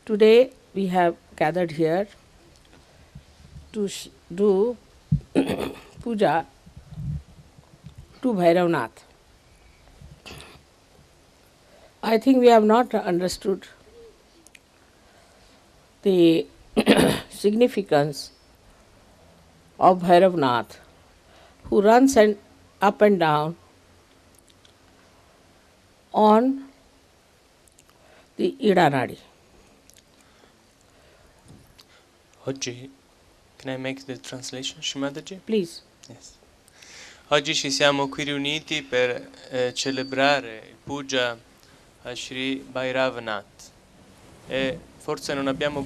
Today we have gathered here to do puja to Bhairavnath. I think we have not understood the significance of Bhairavnath, who runs up and down on the Ida Nadi. Oggi, can I make the translation, Shrimadaji? Please. Yes. Oggi ci siamo qui riuniti per celebrare il puja a Sri Bhairavnath e forse non abbiamo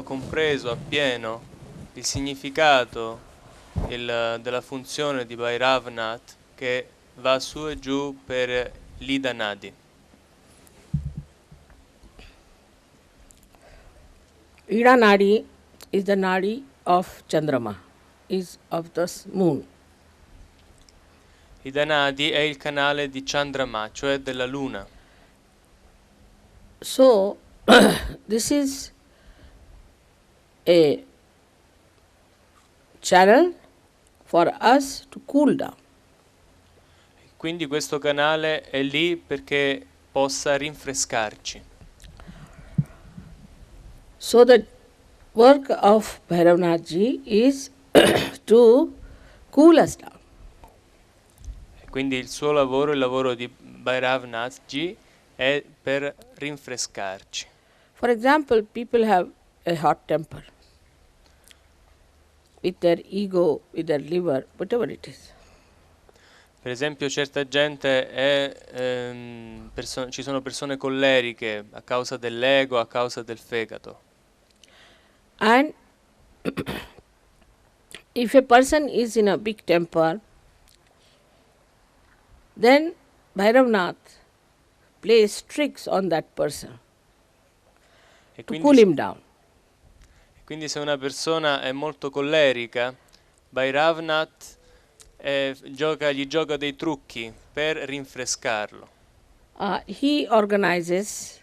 compreso appieno il significato della funzione di Bhairavnath che va su e giù per l'Ida Nadi. Ida Nadi is the Nadi of Chandrama, is of the moon. Ida Nadi è il canale di Chandrama, cioè della luna. So, this is a channel for us to cool down. Quindi questo canale è lì perché possa rinfrescarci. So the work of Bhairavnath ji is to cool us down. Quindi il suo lavoro, il lavoro di Bhairavnath ji, è per rinfrescarci. For example, people have a hot temper with their ego, with their liver, whatever it is. Per esempio, certa gente ci sono persone colleriche a causa dell'ego, a causa del fegato. And if a person is in a big temper, then Bhairavnath plays tricks on that person to cool him down. Quindi se una persona è molto collerica, Bhairavnath gli gioca dei trucchi per rinfrescarlo. He organizes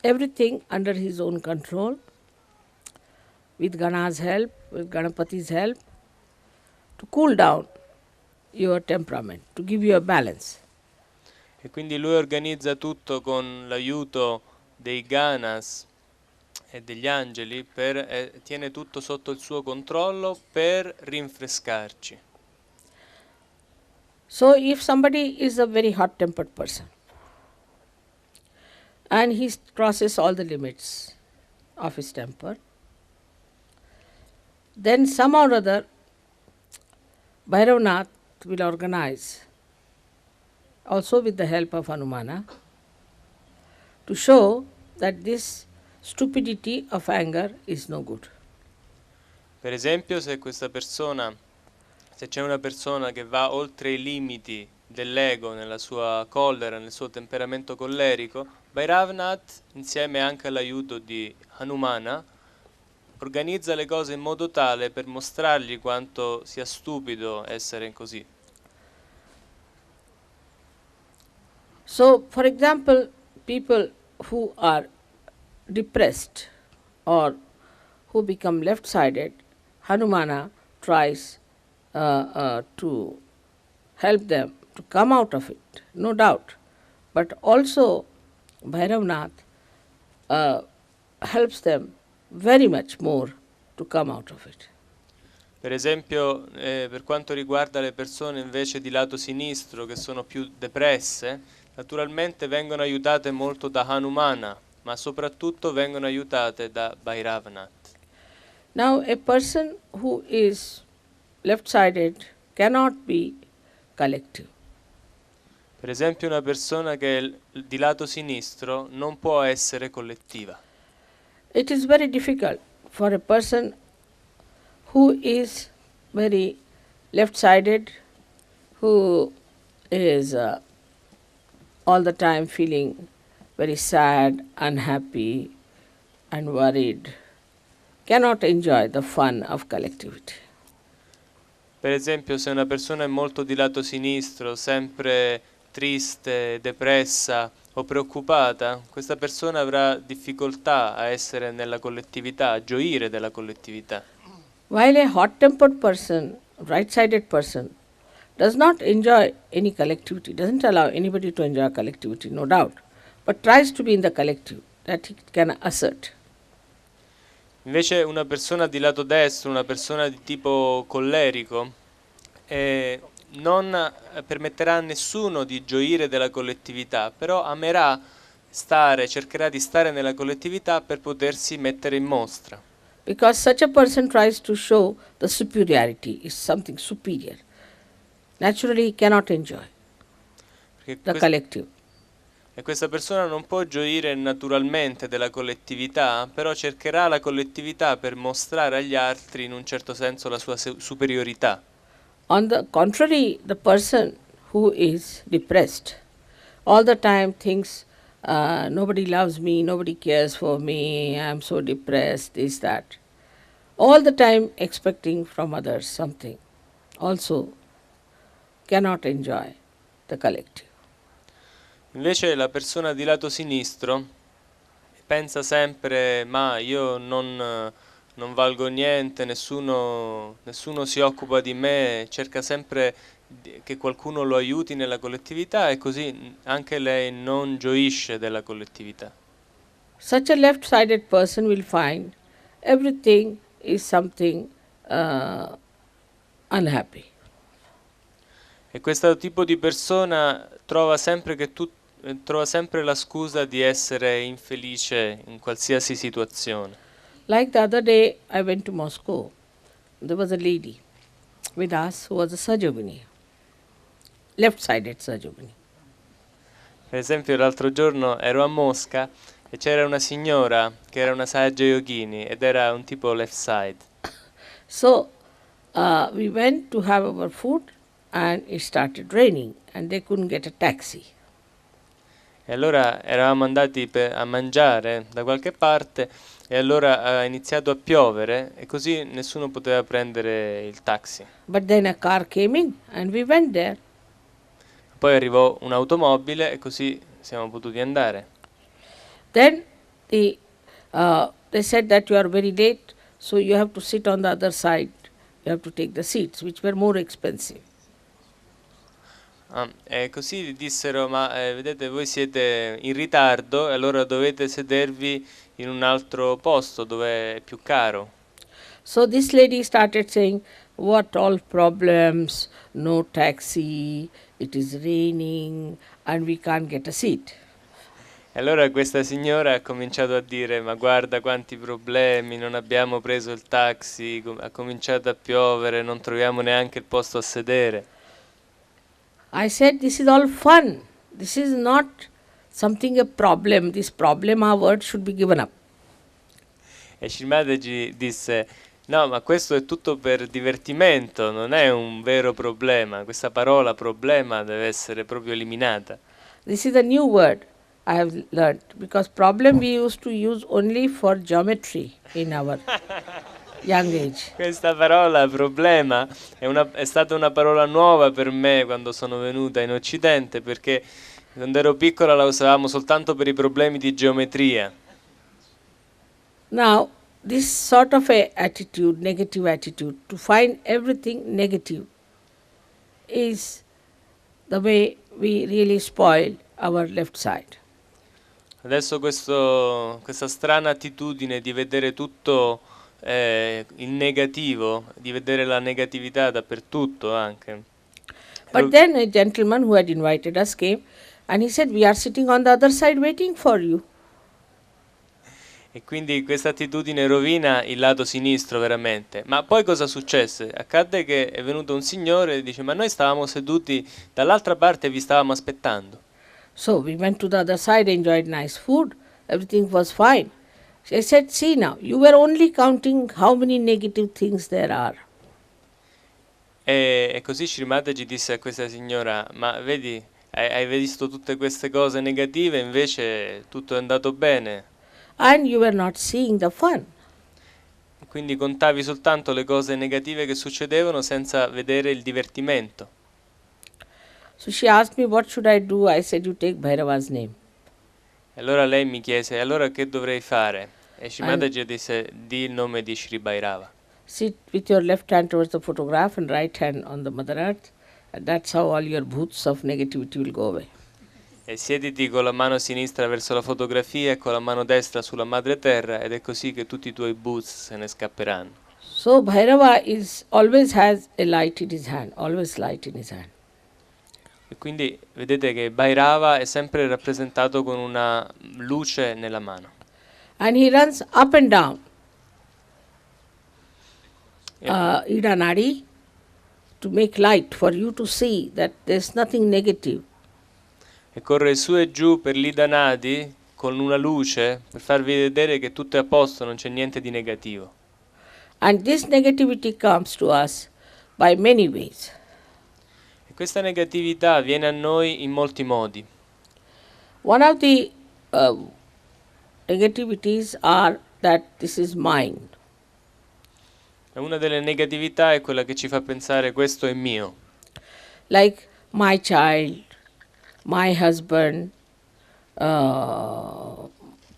everything under his own control, with Gana's help, with Ganapati's help, to cool down your temperament, to give you a balance. E quindi lui organizza tutto con l'aiuto dei Ganas e degli angeli, tiene tutto sotto il suo controllo per rinfrescarci. So if somebody is a very hot-tempered person and he crosses all the limits of his temper, then somehow or other Bhairavnath will organize, also with the help of Hanumana, to show that this stupidity of anger is no good. Per esempio, se c'è una persona che va oltre i limiti dell'ego nella sua collera, nel suo temperamento collerico, Bhairavnath, insieme anche all'aiuto di Hanumana, organizza le cose in modo tale per mostrargli quanto sia stupido essere così. So, for example, people who are depressed or who become left-sided, Hanumana tries to help them to come out of it, no doubt. But also Bhairavnath helps them very much more to come out of it. Per esempio, per quanto riguarda le persone invece di lato sinistro che sono più depresse, naturalmente vengono aiutate molto da Hanumana, ma soprattutto vengono aiutate da Bhairavnath. Now, a person who is left-sided cannot be collective. Per esempio, una persona che è di lato sinistro non può essere collettiva. It is very difficult for a person who is very left-sided, who is all the time feeling very sad, unhappy and worried, cannot enjoy the fun of collectivity. Per esempio, se una persona è molto di lato sinistro, sempre triste, depressa, o preoccupata, questa persona avrà difficoltà a essere nella collettività, a gioire della collettività. While a hot-tempered person, right-sided person, does not enjoy any collectivity, doesn't allow anybody to enjoy collectivity, no doubt, but tries to be in the collective, that he can assert. Invece una persona di lato destro, una persona di tipo collerico, non permetterà a nessuno di gioire della collettività, però amerà stare, cercherà di stare nella collettività per potersi mettere in mostra. Because such a person tries to show the superiority, is something superior. Naturally, he cannot enjoy Perché the collective. e questa persona non può gioire naturalmente della collettività, però cercherà la collettività per mostrare agli altri in un certo senso la sua superiorità. On the contrary, the person who is depressed all the time thinks, nobody loves me, nobody cares for me, I am so depressed, this, that. All the time expecting from others something, also cannot enjoy the collective. Invece la persona di lato sinistro pensa sempre, ma io non valgo niente, nessuno si occupa di me, cerca sempre che qualcuno lo aiuti nella collettività e così anche lei non gioisce della collettività. Such a left-sided person will find everything is something unhappy. E questo tipo di persona trova sempre la scusa di essere infelice in qualsiasi situazione. Like the other day, I went to Moscow. There was a lady with us who was a Sajogini, left-sided Sajogini. Per esempio l'altro giorno ero a Mosca e c'era una signora che era una Sahaja Yogini ed era un tipo left side. So we went to have our food and it started raining and they couldn't get a taxi. E allora eravamo andati a mangiare da qualche parte e allora ha iniziato a piovere e così nessuno poteva prendere il taxi. But then a car came in and we went there. Poi arrivò un'automobile e così siamo potuti andare. Then they said that you are very late, so you have to sit on the other side. You have to take the seats, which were more expensive. E così dissero, ma vedete voi siete in ritardo e allora dovete sedervi in un altro posto dove è più caro. So this lady started saying, what all problems, no taxi, it is raining and we can't get a seat. E allora questa signora ha cominciato a dire, ma guarda quanti problemi, non abbiamo preso il taxi, ha cominciato a piovere, non troviamo neanche il posto a sedere. I said, this is all fun. This is not something a problem. This problem, our word should be given up. E Shrimadaji disse, no, ma questo è tutto per divertimento, non è un vero problema, questa parola problema deve essere proprio eliminata. This is a new word I have learnt, because problem we used to use only for geometry in our young age. Questa parola problema è stata una parola nuova per me quando sono venuta in Occidente, perché quando ero piccola la usavamo soltanto per i problemi di geometria. Now, this sort of a attitude, negative attitude, to find everything negative, is the way we really spoil our left side. Adesso questa strana attitudine di vedere tutto il negativo, di vedere la negatività dappertutto anche. But then a gentleman who had invited us came and he said, we are sitting on the other side waiting for you. E quindi questa attitudine rovina il lato sinistro veramente. Ma poi cosa successe? Accadde che è venuto un signore e dice, ma noi stavamo seduti dall'altra parte e vi stavamo aspettando. So we went to the other side, enjoyed nice food, everything was fine. I said, see now, you were only counting how many negative things there are. E così Shrimadaji disse a questa signora, ma vedi, hai visto tutte queste cose negative, invece tutto è andato bene. And you were not seeing the fun. Quindi contavi soltanto le cose negative che succedevano senza vedere il divertimento. So she asked me, what should I do? I said, you take Bhairava's name. E allora lei mi chiese, allora che dovrei fare? E Shri And- Mataji disse, di il nome di Shri Bhairava. Sit with your left hand towards the photograph and right hand on the Mother Earth. And that's how all your bhoots of negativity will go away. E siediti con la mano sinistra verso la fotografia e con la mano destra sulla madre terra ed è così che tutti i tuoi boots se ne scapperanno. So Bhairava always has a light in his hand, always light in his hand. E quindi vedete che Bhairava è sempre rappresentato con una luce nella mano. And he runs up and down E, Ida Nadi to make light for you to see that there's nothing negative. e corre su e giù per l'Ida Nadi con una luce per farvi vedere che tutto è a posto, non c'è niente di negativo. And this negativity comes to us by many ways. E questa negatività viene a noi in molti modi. One of the negativities are that this is mine. E una delle negatività è quella che ci fa pensare questo è mio. Like my child, my husband,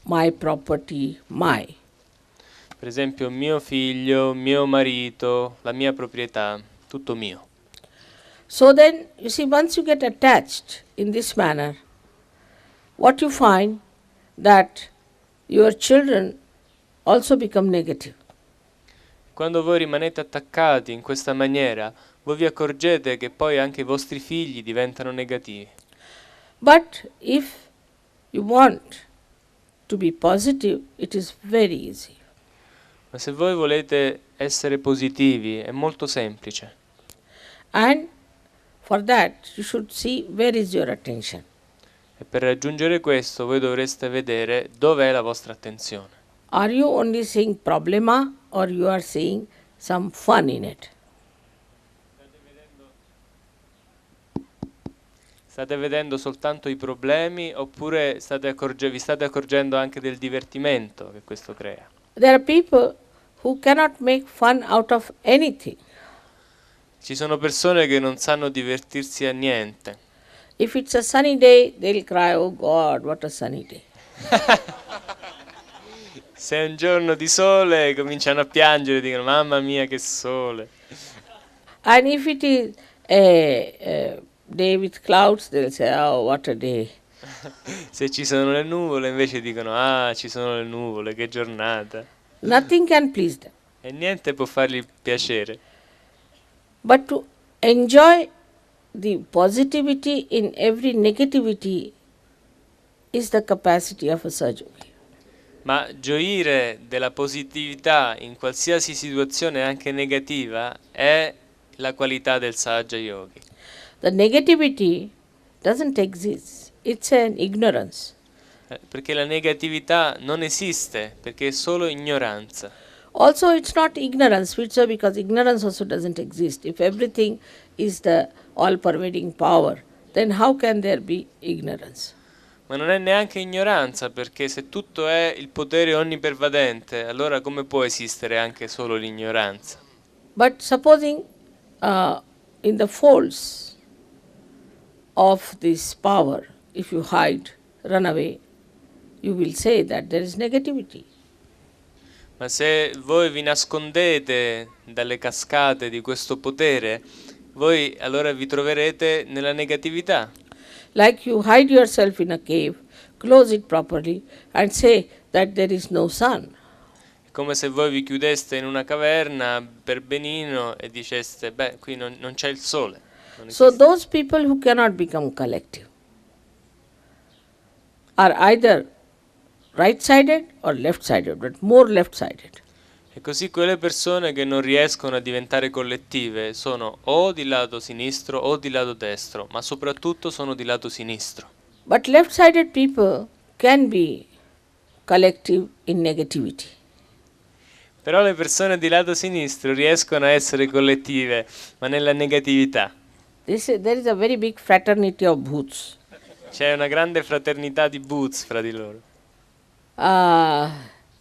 my property, my. Per esempio mio figlio, mio marito, la mia proprietà, tutto mio. So then, you see, once you get attached in this manner, what you find that your children also become negative. Quando voi rimanete attaccati in questa maniera, voi vi accorgete che poi anche i vostri figli diventano negativi. But if you want to be positive, it is very easy. Ma se voi volete essere positivi, è molto semplice. And for that, you should see where is your attention. E per raggiungere questo voi dovreste vedere dov'è la vostra attenzione. Are you only seeing problema or you are seeing some fun in it? State vedendo soltanto i problemi oppure vi state accorgendo anche del divertimento che questo crea? There are people who cannot make fun out of anything. Ci sono persone che non sanno divertirsi a niente. If it's a sunny day, they'll cry, oh God, what a sunny day. Se è un giorno di sole cominciano a piangere e dicono mamma mia che sole. And if it is a day with clouds, they'll say, oh, what a day. Se ci sono le nuvole invece dicono ah ci sono le nuvole, che giornata. Nothing can please them. E niente può fargli piacere. But to enjoy the positivity in every negativity is the capacity of a Sahaja-yogi. Ma gioire della positività in qualsiasi situazione anche negativa è la qualità del Sahaja Yogi. The negativity doesn't exist. It's an ignorance. Perché la negatività non esiste, perché è solo ignoranza. Also, it's not ignorance, Switzer, because ignorance also doesn't exist. If everything is the all-pervading power, then how can there be ignorance? Ma non è neanche ignoranza, perché se tutto è il potere onnipervadente, allora come può esistere anche solo l'ignoranza? But supposing in the folds of this power, if you hide, run away, you will say that there is negativity. Ma se voi vi nascondete dalle cascate di questo potere, voi allora vi troverete nella negatività. Like you hide yourself in a cave, close it properly, and say that there is no sun. È come se voi vi chiudeste in una caverna per benino e diceste, beh, qui non c'è il sole. Non So esiste. those people who cannot become collective are either right-sided or left-sided, but more left-sided. E così quelle persone che non riescono a diventare collettive sono o di lato sinistro o di lato destro, ma soprattutto sono di lato sinistro. But left-sided people can be collective in negativity. Però le persone di lato sinistro riescono a essere collettive, ma nella negatività. There is a very big fraternity of bhoots. C'è una grande fraternità di boots fra di loro.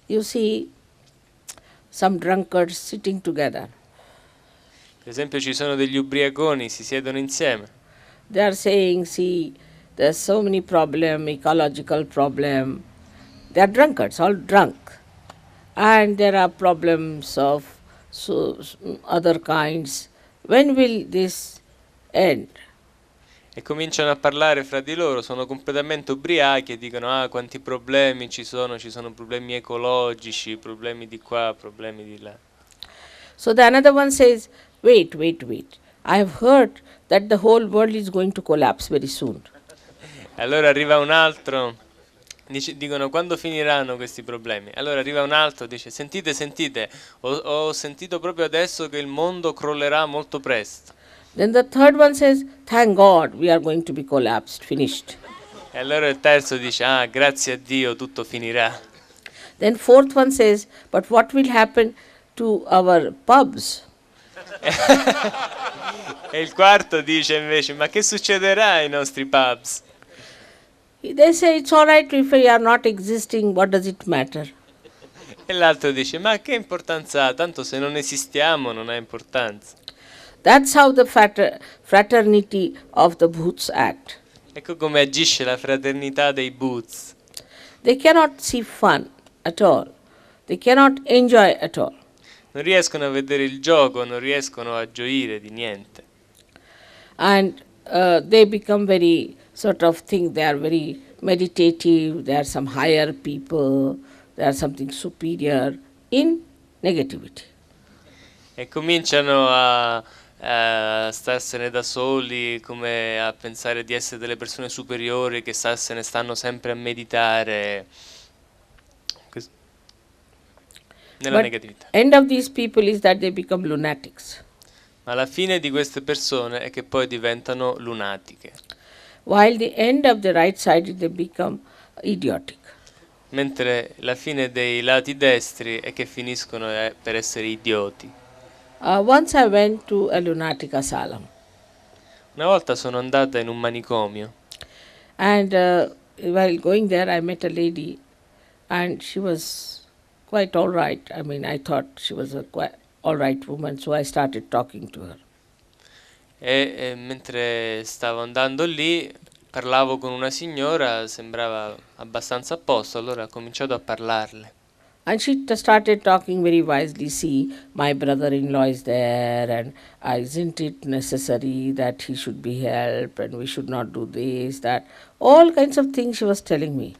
You see some drunkards sitting together. Per esempio ci sono degli ubriaconi, si siedono insieme. They are saying, see, there's so many problem, ecological problem. They are drunkards, all drunk. And there are problems of other kinds. When will this end? E cominciano a parlare fra di loro, sono completamente ubriachi e dicono: ah, quanti problemi ci sono problemi ecologici, problemi di qua, problemi di là. So the another one says, wait. I have heard that the whole world is going to collapse very soon. Allora arriva un altro, dicono: quando finiranno questi problemi? Allora arriva un altro, dice: sentite, ho sentito proprio adesso che il mondo crollerà molto presto. Then the third one says, thank God we are going to be collapsed, finished. E allora il terzo dice: ah, grazie a Dio tutto finirà. Then fourth one says, but what will happen to our pubs? E il quarto dice invece: ma che succederà ai nostri pubs? They say it's all right if we are not existing, what does it matter? E l'altro dice: ma che importanza ha? Tanto se non esistiamo non ha importanza. That's how the fraternity of the Bhoots act. Ecco come agisce la fraternità dei Bhoots. They cannot see fun at all. They cannot enjoy at all. Non riescono a vedere il gioco, non riescono a gioire di niente. And they become very think they are very meditative, they are some higher people, they are something superior in negativity. E cominciano a starsene da soli, come a pensare di essere delle persone superiori che se ne stanno sempre a meditare nella negatività. End of these people is that they become lunatics. Ma la fine di queste persone è che poi diventano lunatiche. While the end of the right side they become idiotic. Mentre la fine dei lati destri è che finiscono per essere idioti. Once I went to a lunatic asylum. Una volta sono andata in un manicomio. And while going there I met a lady and she was quite all right. I mean, I thought she was a quite all right woman, so I started talking to her. E mentre stavo andando lì parlavo con una signora, sembrava abbastanza a posto, allora ho cominciato a parlarle. And she started talking very wisely. See, my brother-in-law is there, and isn't it necessary that he should be helped, and we should not do this, that, all kinds of things she was telling me.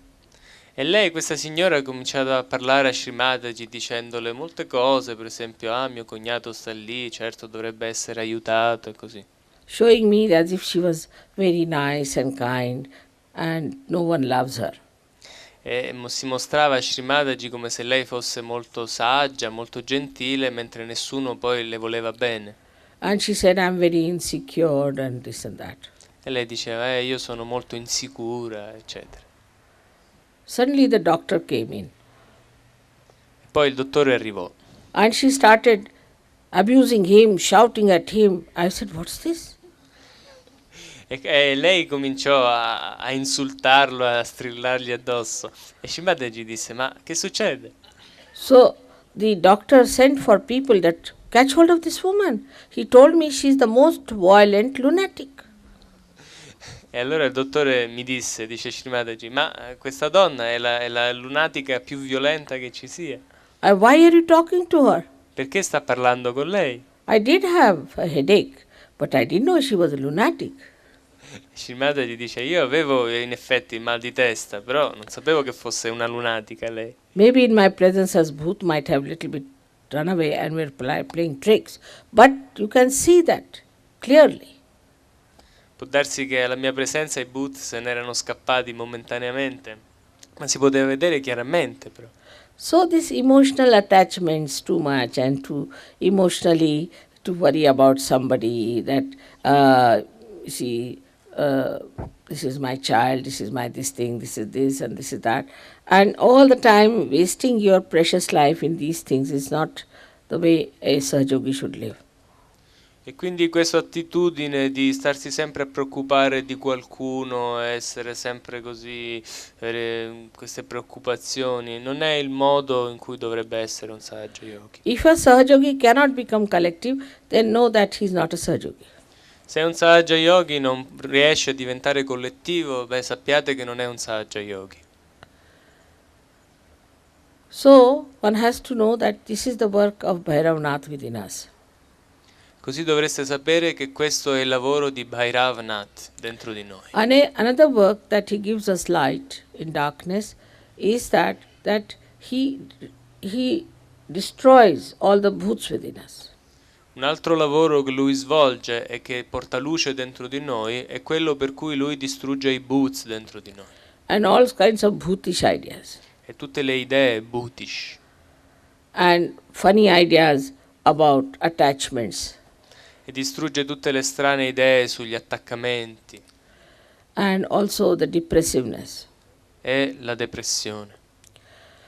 E lei, questa signora, ha cominciato a parlare a Srimataji dicendole molte cose, per esempio: ah, mio cognato sta lì, certo dovrebbe essere aiutato e così. Showing me as if she was very nice and kind, and no one loves her. E si mostrava a Srimataji come se lei fosse molto saggia, molto gentile, mentre nessuno poi le voleva bene. And she said, I'm very insecure and this and that. E lei diceva: io sono molto insicura, eccetera. Suddenly the doctor came in. Poi il dottore arrivò. And she started abusing him, shouting at him. I said, what's this? E lei cominciò a insultarlo, a strillargli addosso. E Srimataji disse: ma che succede? So the doctor sent for people that catch hold of this woman. He told me she's the most violent lunatic. E allora il dottore mi dice Srimataji: ma questa donna è la lunatica più violenta che ci sia. Why are you talking to her? Perché sta parlando con lei? I did have a headache, but I didn't know she was a lunatic. Srimataji dice: io avevo in effetti il mal di testa, però non sapevo che fosse una lunatica lei. Maybe in my presence as Bhoot might have little bit run away and were playing tricks, but you can see that clearly. Può darsi che alla mia presenza i Bhoot se ne erano scappati momentaneamente, ma si poteva vedere chiaramente però. So this emotional attachments too much and to emotionally to worry about somebody that this is my child, this is my this thing, this is this and this is that, and all the time wasting your precious life in these things is not the way a Sahajogi should live. E quindi questa attitudine di starsi sempre a preoccupare di qualcuno, essere sempre così, avere queste preoccupazioni, non è il modo in cui dovrebbe essere un Sahaja Yogi. If a Sahajogi cannot become collective, then know that he is not a Sahajogi. Se un Sahaja Yogi non riesce a diventare collettivo, beh, sappiate che non è un Sahaja Yogi. So one has to know that this is the work of Bhairavanath within us. Così dovreste sapere che questo è il lavoro di Bhairavanath dentro di noi. And another work that he gives us light in darkness is that he destroys all the bhuts within us. Un altro lavoro che lui svolge e che porta luce dentro di noi è quello per cui lui distrugge i bhuts dentro di noi. And all kinds of bhutish ideas. E tutte le idee bhutish. And funny ideas about attachments. E distrugge tutte le strane idee sugli attaccamenti. And also the depressiveness. E la depressione.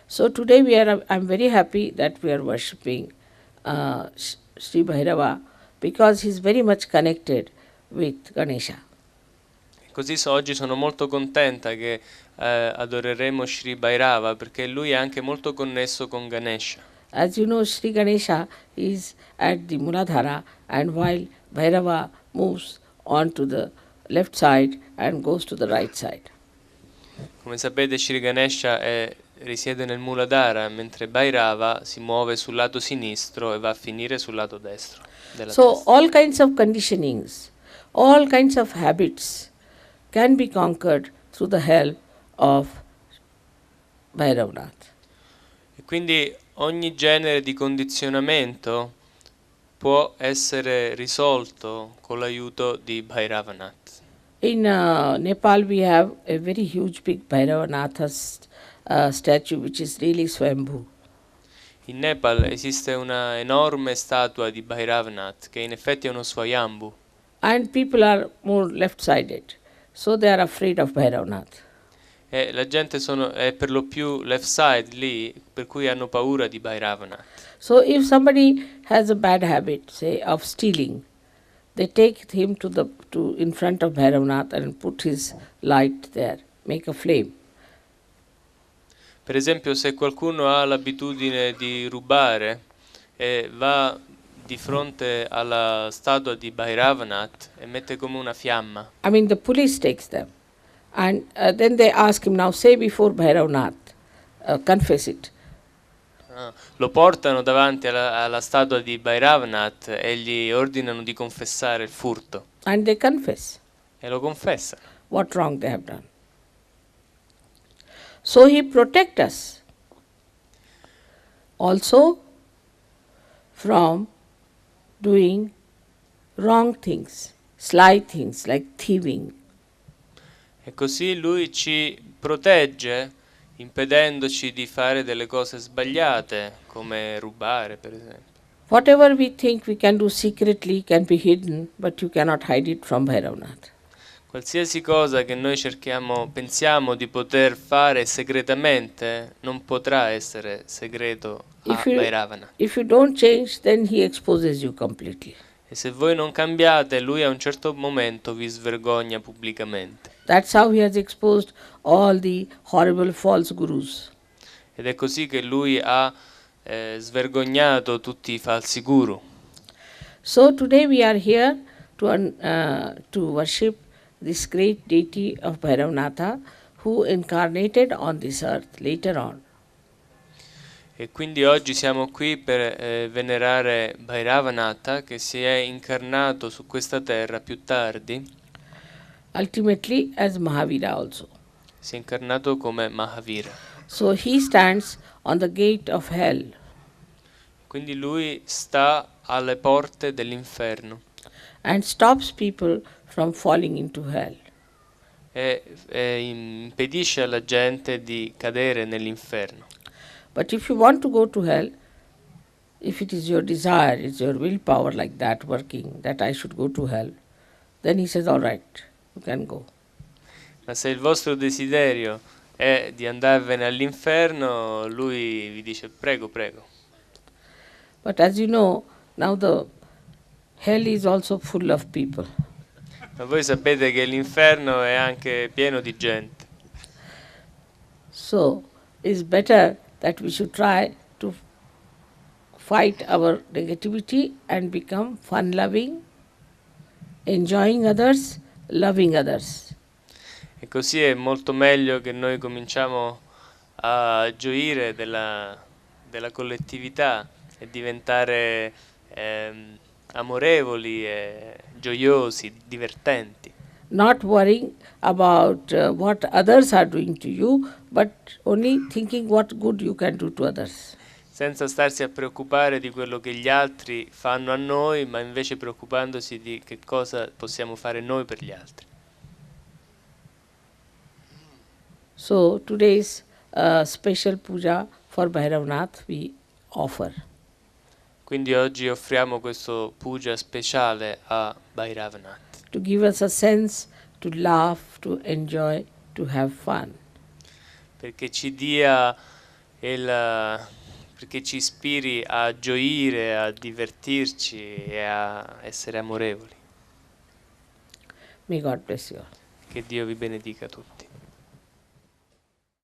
So today I'm very happy that we are worshipping Sri Bhairava because he is very much connected with Ganesha. Così oggi sono molto contenta che adoreremo Sri Bhairava perché lui è anche molto connesso con Ganesha. As you know, Sri Ganesha is at the Muladhara, and while Bhairava moves on to the left side and goes to the right side. Come sapete, Sri Ganesha risiede nel Muladhara, mentre Bhairava si muove sul lato sinistro e va a finire sul lato destro della So testa. all kinds of conditionings, all kinds of habits can be conquered through the help of Bhairavanath. E quindi ogni genere di condizionamento può essere risolto con l'aiuto di Bhairavanath. In Nepal we have a very huge big Bhairavanath statue which is really Swambhu. In Nepal esiste una enorme statua di Bhairavanath che in effetti è uno Swayambhu. And people are more left-sided, so they are afraid of Bhairavanath. E la gente è per lo più left side lì, per cui hanno paura di Bhairavanath. So if somebody has a bad habit, say of stealing, they take him to in front of Bhairavanath and put his light there, make a flame. Per esempio, se qualcuno ha l'abitudine di rubare e va di fronte alla statua di Bhairavanath e mette come una fiamma. I mean, the police takes them, and then they ask him, now say before Bhairavanath, confess it. Lo portano davanti alla statua di Bhairavanath e gli ordinano di confessare il furto. And they confess E lo confessa. what wrong they have done. So he protects us also from doing wrong things, sly things like thieving. E così lui ci protegge impedendoci di fare delle cose sbagliate, come rubare, per esempio. Whatever we think we can do secretly can be hidden, but you cannot hide it from Bhairavanath. Qualsiasi cosa che noi pensiamo di poter fare segretamente, non potrà essere segreto a Bhairavanath. If you don't change, then he exposes you completely. E se voi non cambiate, lui a un certo momento vi svergogna pubblicamente. That's how he has exposed all the horrible false gurus. Ed è così che lui ha svergognato tutti i falsi guru. So today we are here to worship this great deity of Bhairavanatha who incarnated on this earth later on. E quindi oggi siamo qui per venerare Bhairavanatha che si è incarnato su questa terra più tardi. Ultimately as Mahavira also. Si è incarnato come Mahavira. So he stands on the gate of hell. Quindi lui sta alle porte dell'inferno. And stops people from falling into hell. E impedisce alla gente di cadere nell'inferno. But if you want to go to hell, if it is your desire, it's your willpower like that working, that I should go to hell, then he says, all right, you can go. Ma se il vostro desiderio è di andarvene all'inferno, lui vi dice prego, prego. But as you know, now the hell is also full of people. Ma voi sapete che l'inferno è anche pieno di gente. So it's better that we should try to fight our negativity and become fun-loving enjoying others, loving others. E così è molto meglio che noi cominciamo a gioire della collettività e diventare amorevoli e gioiosi, divertenti. Not worrying about what others are doing to you, but only thinking what good you can do to others. Senza starsi a preoccupare di quello che gli altri fanno a noi, ma invece preoccupandosi di che cosa possiamo fare noi per gli altri. So today's special puja for Bhairavnath we offer. Quindi oggi offriamo questo puja speciale a Bhairavnath, To give us a sense to laugh, to enjoy, to have fun. perché ci dia perché ci ispiri a gioire, a divertirci e a essere amorevoli. May God bless you all. Che Dio vi benedica tutti.